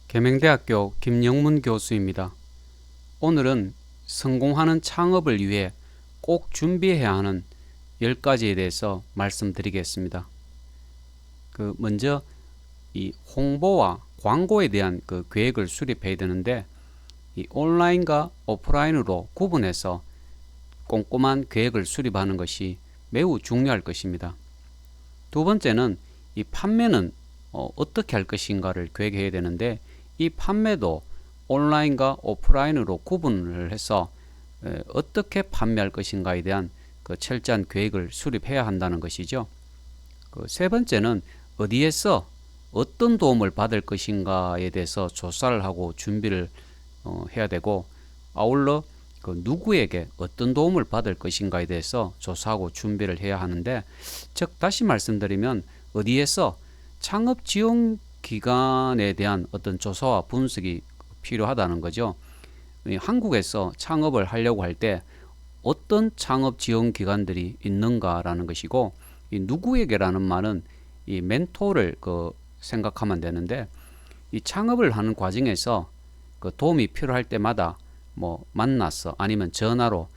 계명대학교 김영문 교수입니다. 오늘은 성공하는 창업을 위해 꼭 준비해야 하는 10가지에 대해서 말씀드리겠습니다. 먼저 이 홍보와 광고에 대한 계획을 수립해야 되는데, 이 온라인과 오프라인으로 구분해서 꼼꼼한 계획을 수립하는 것이 매우 중요할 것입니다. 두 번째는 이 판매는 어떻게 할 것인가를 계획해야 되는데, 이 판매도 온라인과 오프라인으로 구분을 해서 어떻게 판매할 것인가에 대한 철저한 계획을 수립해야 한다는 것이죠. 세 번째는 어디에서 어떤 도움을 받을 것인가에 대해서 조사를 하고 준비를 해야 되고, 아울러 누구에게 어떤 도움을 받을 것인가에 대해서 조사하고 준비를 해야 하는데, 즉 다시 말씀드리면 어디에서 창업 지원 기관에 대한 어떤 조사와 분석이 필요하다는 거죠. 한국에서 창업을 하려고 할 때 어떤 창업 지원 기관들이 있는가라는 것이고, 이 누구에게라는 말은 이 멘토를 생각하면 되는데, 이 창업을 하는 과정에서 도움이 필요할 때마다 만나서 아니면 전화로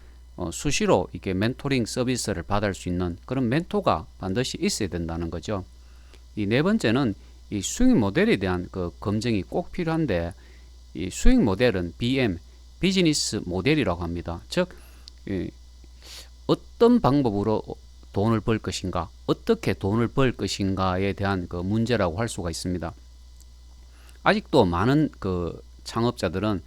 수시로 이렇게 멘토링 서비스를 받을 수 있는 그런 멘토가 반드시 있어야 된다는 거죠. 이 네 번째는 이 수익 모델에 대한 검증이 꼭 필요한데, 이 수익 모델은 BM, 비즈니스 모델이라고 합니다. 즉 어떤 방법으로 돈을 벌 것인가, 어떻게 돈을 벌 것인가에 대한 문제라고 할 수가 있습니다. 아직도 많은 창업자들은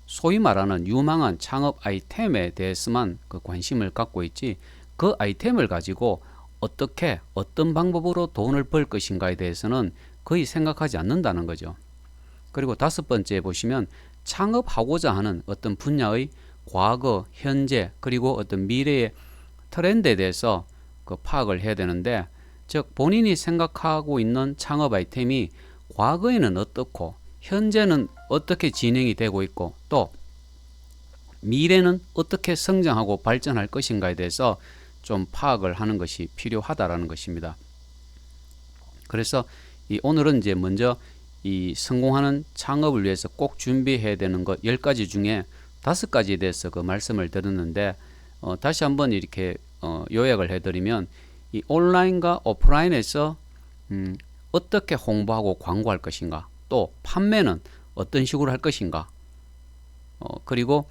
소위 말하는 유망한 창업 아이템에 대해서만 관심을 갖고 있지, 그 아이템을 가지고 어떻게 어떤 방법으로 돈을 벌 것인가에 대해서는 거의 생각하지 않는다는 거죠. 그리고 다섯 번째 보시면 창업하고자 하는 어떤 분야의 과거, 현재, 그리고 어떤 미래의 트렌드에 대해서 파악을 해야 되는데, 즉 본인이 생각하고 있는 창업 아이템이 과거에는 어떻고 현재는 어떻게 진행이 되고 있고 또 미래는 어떻게 성장하고 발전할 것인가에 대해서 좀 파악을 하는 것이 필요하다라는 것입니다. 그래서 오늘은 이제 먼저 이 성공하는 창업을 위해서 꼭 준비해야 되는 것 10가지 중에 5가지에 대해서 말씀을 드렸는데, 다시 한번 이렇게 요약을 해드리면, 이 온라인과 오프라인에서 어떻게 홍보하고 광고할 것인가, 또 판매는 어떤 식으로 할 것인가, 그리고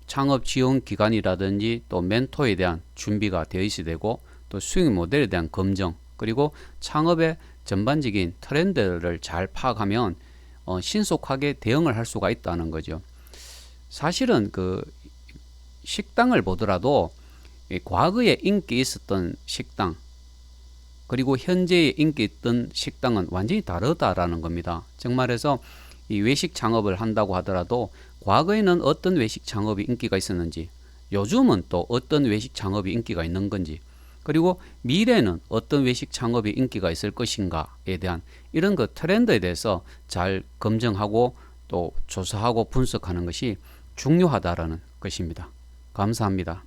창업 지원 기관이라든지 또 멘토에 대한 준비가 되어 있어야 되고, 또 수익 모델에 대한 검증, 그리고 창업의 전반적인 트렌드를 잘 파악하면 신속하게 대응을 할 수가 있다는 거죠. 사실은 식당을 보더라도 과거에 인기 있었던 식당 그리고 현재에 인기 있던 식당은 완전히 다르다라는 겁니다. 즉 말해서 이 외식 창업을 한다고 하더라도 과거에는 어떤 외식 창업이 인기가 있었는지, 요즘은 또 어떤 외식 창업이 인기가 있는 건지, 그리고 미래는 어떤 외식 창업이 인기가 있을 것인가에 대한 이런 트렌드에 대해서 잘 검증하고 또 조사하고 분석하는 것이 중요하다라는 것입니다. 감사합니다.